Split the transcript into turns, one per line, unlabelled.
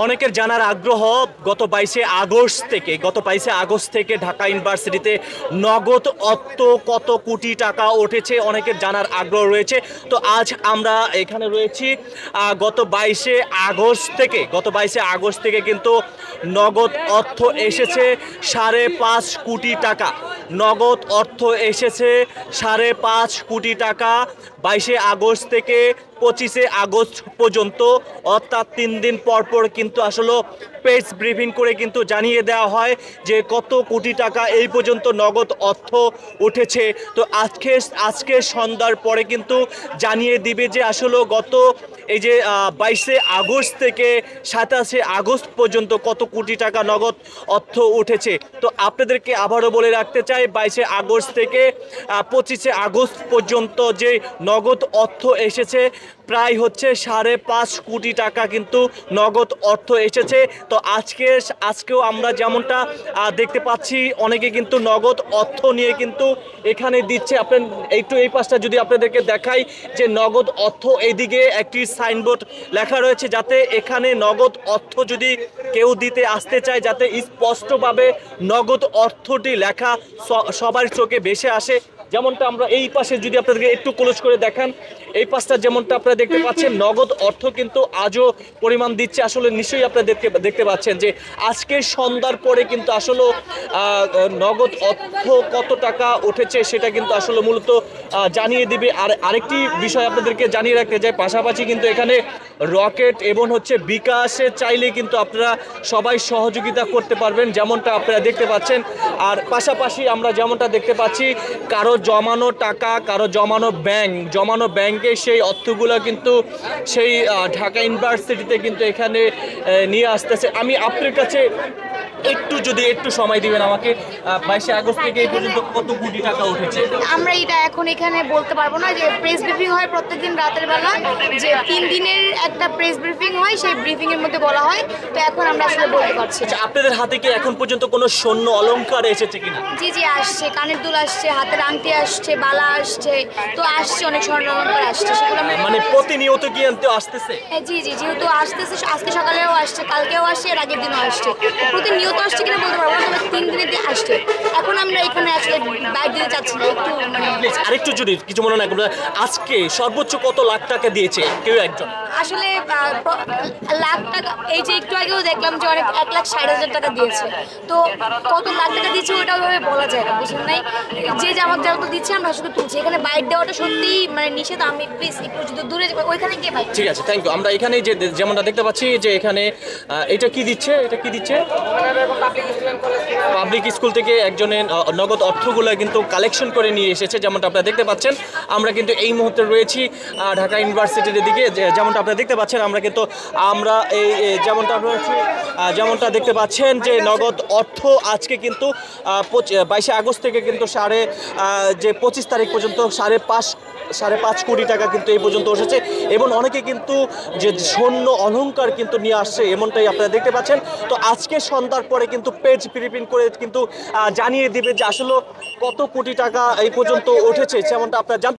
অনেকের জানার আগ্রহ গত 22শে আগস্ট থেকে ঢাকা ইউনিভার্সিটিতে নগদ অর্থ কত কোটি টাকা উঠেছে, অনেকের জানার আগ্রহ রয়েছে। তো আজ আমরা এখানে রয়েছি গত 22শে আগস্ট থেকে কিন্তু নগদ অর্থ এসেছে 5.5 কোটি টাকা। নগদ অর্থ এসেছে 5.5 কোটি টাকা 22শে আগস্ট থেকে 25শে আগস্ট পর্যন্ত, অর্থাৎ 3 দিন পর পর কিন্তু আসলে প্রেস ব্রিফিং করে কিন্তু জানিয়ে দেওয়া হয় যে কত কোটি টাকা এই পর্যন্ত নগদ অর্থ উঠেছে। তো আজকে সন্ধ্যার পরে কিন্তু জানিয়ে দিবে যে আসলে গত এই যে 22শে আগস্ট থেকে 27শে আগস্ট পর্যন্ত কত কোটি টাকা নগদ অর্থ উঠেছে। তো আপনাদেরকে আবারও বলে রাখতে চাই, 22শে আগস্ট থেকে 25শে আগস্ট পর্যন্ত যে নগদ অর্থ এসেছে প্রায় হচ্ছে 5.5 কোটি টাকা কিন্তু নগদ অর্থ এসেছে। তো আজকেও আমরা যেমনটা দেখতে পাচ্ছি, অনেকে কিন্তু নগদ অর্থ নিয়ে কিন্তু এখানে দিচ্ছে। আপনার একটু এই পাশটা যদি আপনাদেরকে দেখাই, যে নগদ অর্থ, এইদিকে একটি সাইনবোর্ড লেখা রয়েছে যাতে এখানে নগদ অর্থ যদি কেউ দিতে আসতে চায় যাতে স্পষ্টভাবে নগদ অর্থটি লেখা সবার চোখে ভেসে আসে। যেমনটা আমরা এই পাশে যদি আপনাদেরকে একটু ক্লোজ করে দেখান, এই পাশটা যেমনটা আপনারা দেখতে পাচ্ছেন, নগদ অর্থ কিন্তু আজও পরিমাণ দিচ্ছে। আসলে নিশ্চয়ই আপনারা দেখতে পাচ্ছেন যে আজকে সন্ধ্যার পরে কিন্তু আসলে নগদ অর্থ কত টাকা উঠেছে সেটা কিন্তু আসলে মূলত জানিয়ে দিবে। আর আরেকটি বিষয় আপনাদেরকে জানিয়ে রাখতে চাই, পাশাপাশি কিন্তু এখানে রকেট এবং হচ্ছে বিকাশে চাইলে কিন্তু আপনারা সবাই সহযোগিতা করতে পারবেন, যেমনটা আপনারা দেখতে পাচ্ছেন। আর পাশাপাশি আমরা যেমনটা দেখতে পাচ্ছি, কারো জমানো টাকা, কারো জমানো ব্যাংকে সেই অর্থগুলো কিন্তু সেই ঢাকা ইউনিভার্সিটিতে কিন্তু এখানে নিয়ে আসতেছে। আমি আপনার কাছে একটু সময় দিবেন আমাকে, 22শে আগস্ট থেকে এই পর্যন্ত কত কোটি টাকা উঠেছে?
আমরা এটা এখন এখানে বলতে পারবো না। যে প্রেস ব্রিফিং হয় প্রত্যেকদিন রাতের বেলা, যে 3 দিনের একটা প্রেস ব্রিফিং হয়, সেই ব্রিফিং এর মধ্যে বলা হয়। তো এখন আমরা আসলে বলতে পারছি না।
আচ্ছা, আপনাদের হাতে কি এখন পর্যন্ত কোনো স্বর্ণ অলংকার এসেছে কিনা?
জি জি আসছে, কানের দুল আসছে, হাতের আংটি আসছে, বালা আসছে, তো আসছে অনেক স্বর্ণ অলংকার আসছে, সেগুলো আমরা
মানে প্রতিনিয়ত কি আনতে আসতেছে?
জি জি, যেহেতু আসতেছে, আজকে সকালেও আসছে, কালকেও আসছে, এর আগের দিনও আসছে। প্রতিনিয়ত আসছে কিনা বলতে পারবো না, তবে 3 দিনের দিয়ে আসছে। এখন আমরা এখানে আসলে বাইক দিতে চাচ্ছি না, একটু
প্লিজ আরেকটু যদি কিছু মনে না করবেন, আজকে সর্বোচ্চ কত লাখ টাকা দিয়েছে কেউ একজন?
আসলে লাখ টাকা, এই যে একটু আগেও দেখলাম যে অনেক 1,60,000 টাকা দিয়েছে। তো কত লাখ টাকা দিচ্ছে ওটা ওইভাবে বলা যায় না, বুঝলেন নাই? যে যেমন যত দিচ্ছে আমরা শুধু তুলছি। এখানে বাইক দেওয়াটা সত্যিই মানে নিষেধ। আমি প্লিজ একটু যদি দূরে যাবো, ওইখানে গিয়ে বাইক।
ঠিক আছে, থ্যাংক ইউ। আমরা এখানে যে যেমনটা দেখতে পাচ্ছি যে এখানে এটা কি দিচ্ছে পাবলিক স্কুল থেকে একজনের নগদ অর্থগুলো কিন্তু কালেকশন করে নিয়ে এসেছে, যেমনটা আপনারা দেখতে পাচ্ছেন। আমরা কিন্তু এই মুহূর্তে রয়েছি ঢাকা ইউনিভার্সিটির দিকে, যেমনটা আপনারা দেখতে পাচ্ছেন। আমরা এই যেমনটা দেখতে পাচ্ছেন যে নগদ অর্থ আজকে কিন্তু 22শে আগস্ট থেকে কিন্তু 25 তারিখ পর্যন্ত 5.5 কোটি টাকা কিন্তু এই পর্যন্ত এসেছে। এবং অনেকে কিন্তু যে স্বর্ণ অলংকার কিন্তু নিয়ে আসছে, এমনটাই আপনারা দেখতে পাচ্ছেন। তো আজকে সন্ধ্যার পরে কিন্তু পেজ প্রিন্ট করে কিন্তু জানিয়ে দিবে যে আসলে কত কোটি টাকা এই পর্যন্ত উঠেছে, যেমনটা আপনারা